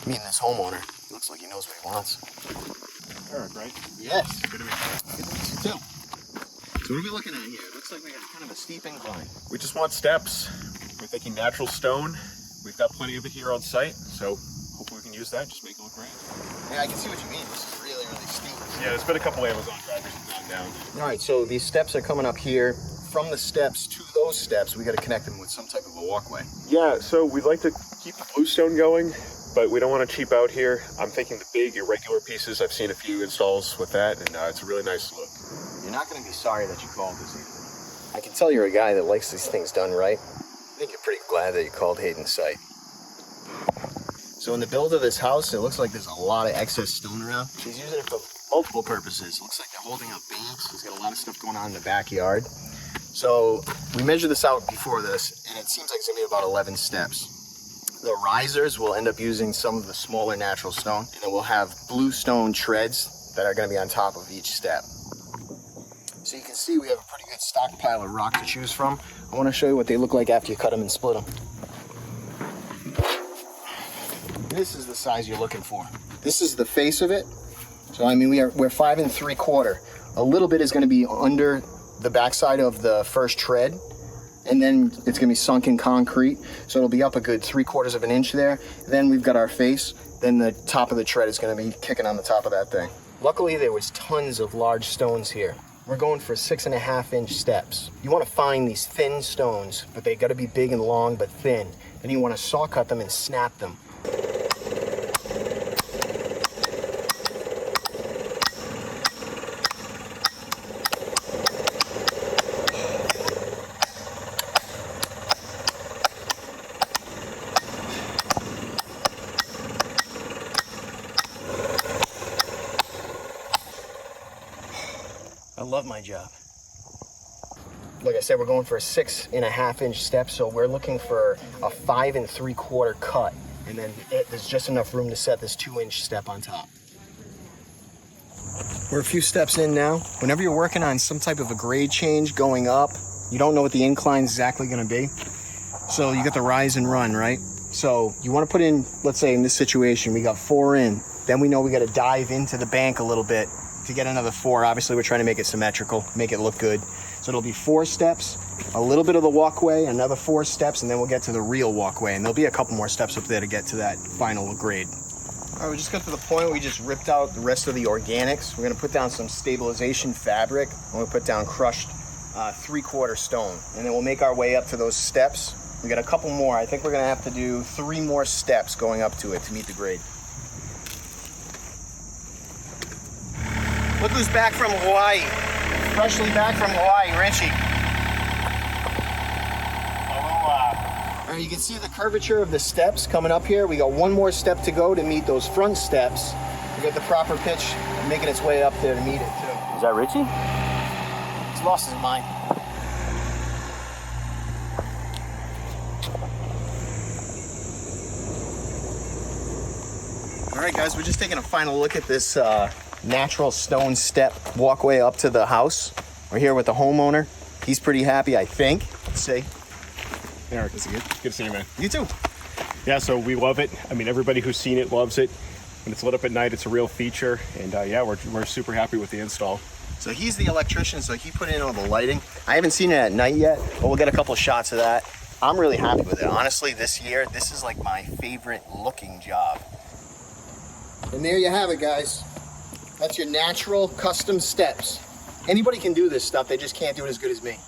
meeting this homeowner. He looks like he knows what he wants. Eric, right? Yes. Good to meet you. Good to meet you too. So what are we looking at here? It looks like we got kind of a steep incline. We just want steps. We're thinking natural stone. We've got plenty of it here on site, so hopefully we can use that. Just make it look great. Yeah, I can see what you mean. This is really, really steep. Yeah, there's been a couple Amazon drivers who've gone down. All right, so these steps are coming up here. From the steps to those steps, we got to connect them with some type of a walkway. Yeah, so we'd like to keep the bluestone going, but we don't want to cheap out here. I'm thinking the big irregular pieces. I've seen a few installs with that, and it's a really nice look. You're not going to be sorry that you called this evening. I can tell you're a guy that likes these things done right. I think you're pretty glad that you called Hayden Site. So in the build of this house, it looks like there's a lot of excess stone around. He's using it for multiple purposes. It looks like they're holding up banks. He's got a lot of stuff going on in the backyard. So we measured this out before this, and it seems like it's going to be about 11 steps. The risers will end up using some of the smaller natural stone, and then we'll have bluestone treads that are going to be on top of each step. So you can see we have a pretty good stockpile of rock to choose from. I want to show you what they look like after you cut them and split them. This is the size you're looking for. This is the face of it. So I mean, we're 5 3/4. A little bit is going to be under the backside of the first tread, and then it's going to be sunk in concrete. So it'll be up a good 3/4 of an inch there. Then we've got our face. Then the top of the tread is going to be kicking on the top of that thing. Luckily, there was tons of large stones here. We're going for 6.5-inch steps. You want to find these thin stones, but they got to be big and long, but thin. Then you want to saw cut them and snap them. I love my job. Like I said, we're going for a 6.5-inch step, so we're looking for a 5 3/4 cut, and then there's just enough room to set this 2-inch step on top. We're a few steps in now. Whenever you're working on some type of a grade change going up, you don't know what the incline is exactly going to be. So you got the rise and run, right? So you want to put in, let's say in this situation, we got 4 in. Then we know we got to dive into the bank a little bit to get another 4. Obviously, we're trying to make it symmetrical, make it look good. So it'll be 4 steps, a little bit of the walkway, another 4 steps, and then we'll get to the real walkway. And there'll be a couple more steps up there to get to that final grade. All right, we just got to the point where we just ripped out the rest of the organics. We're gonna put down some stabilization fabric. I'm gonna put down crushed 3/4 stone. And then we'll make our way up to those steps. We got a couple more. I think we're gonna have to do 3 more steps going up to it to meet the grade. Look who's back from Hawaii. Freshly back from Hawaii, Richie. All right, you can see the curvature of the steps coming up here. We got 1 more step to go to meet those front steps. We got the proper pitch making its way up there to meet it too. Is that Richie? He's lost his mind. All right, guys, we're just taking a final look at this natural stone step walkway up to the house. We're here with the homeowner. He's pretty happy, I think. Let's see. Eric, is it good? Good to see you, man. You too. Yeah, so we love it. I mean, everybody who's seen it loves it. When it's lit up at night, it's a real feature. And yeah, we're super happy with the install. So he's the electrician, so he put in all the lighting. I haven't seen it at night yet, but we'll get a couple shots of that. I'm really happy with it. Honestly, this year, this is like my favorite looking job. And there you have it, guys. That's your natural custom steps. Anybody can do this stuff, they just can't do it as good as me.